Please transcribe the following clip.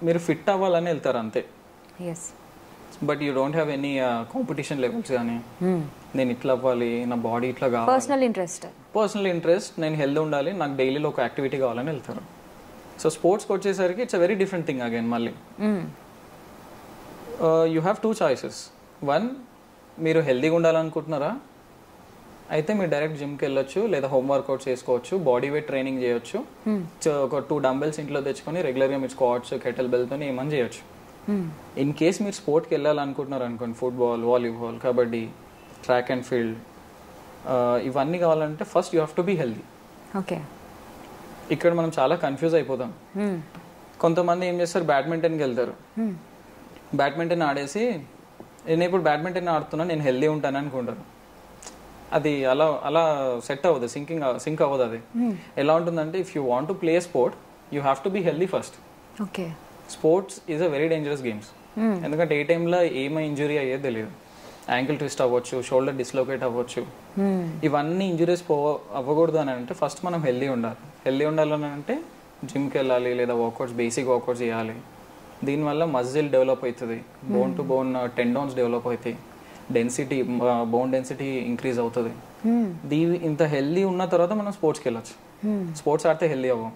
మీరు ఫిట్ అవ్వాలని వెళ్తారు అంతే. Yes. But you don't have any competition levels కానీ నేను ఇట్లా అవ్వాలి, నా బాడీ ఇట్లా కావాలి. పర్సనల్ ఇంట్రెస్ట్, నేను హెల్త్ ఉండాలి, నాకు డైలీలో ఒక యాక్టివిటీ కావాలని వెళ్తారు. సో స్పోర్ట్స్కి వచ్చేసరికి it's a very different thing again. మళ్ళీ యూ హ్యావ్ 2 choices. 1, మీరు హెల్తీగా ఉండాలనుకుంటున్నారా, అయితే మీరు డైరెక్ట్ జిమ్కి వెళ్ళొచ్చు, లేదా హోమ్ వర్కౌట్స్ చేసుకోవచ్చు, బాడీ వెయిట్ ట్రైనింగ్ చేయొచ్చు. ఒక 2 dumbbells ఇంట్లో తెచ్చుకొని రెగ్యులర్గా మీరు స్క్వాట్స్, కెటిల్ బెల్తో ఏమని చేయొచ్చు. ఇన్ కేస్ మీరు స్పోర్ట్కి వెళ్ళాలనుకుంటున్నారు అనుకోండి, football, volleyball, kabaddi, track and field, ఇవన్నీ కావాలంటే first you have to be healthy. Okay. ఇక్కడ మనం చాలా కన్ఫ్యూజ్ అయిపోతాం. కొంతమంది ఏం చేస్తారు, బ్యాడ్మింటన్కి వెళ్తారు, బ్యాడ్మింటన్ ఆడేసి నేను ఇప్పుడు బ్యాడ్మింటన్ ఆడుతున్నా, నేను హెల్దీ ఉంటాను అనుకుంటారు. అది అలా అలా సెట్ అవ్వదు, సింక్ అవ్వదు. అది ఎలా ఉంటుందంటే, if you want to play sport you have to be healthy first. Okay. Sports is a very dangerous games. ఎందుకంటే ఏ టైంలో ఏమై ఇంజురీ అయ్యేది తెలియదు. యాంకిల్ ట్విస్ట్ అవ్వచ్చు, షోల్డర్ డిస్లోకేట్ అవ్వచ్చు. ఇవన్నీ ఇంజురీస్ అవ్వకూడదు అని అంటే ఫస్ట్ మనం హెల్దీ ఉండాలి. హెల్దీ ఉండాలని అంటే జిమ్కి వెళ్ళాలి, లేదా వర్కౌట్స్, బేసిక్ వర్కౌట్స్ చేయాలి. దీనివల్ల మజిల్ డెవలప్ అవుతుంది, బోన్ టు బోన్ టెండోన్స్ డెవలప్ అవుతాయి, డెన్సిటీ, బోన్ డెన్సిటీ ఇంక్రీజ్ అవుతుంది. ఇంత హెల్దీ ఉన్న తర్వాత మనం స్పోర్ట్స్కి వెళ్ళచ్చు. స్పోర్ట్స్ ఆడితే హెల్దీ అవ్వం.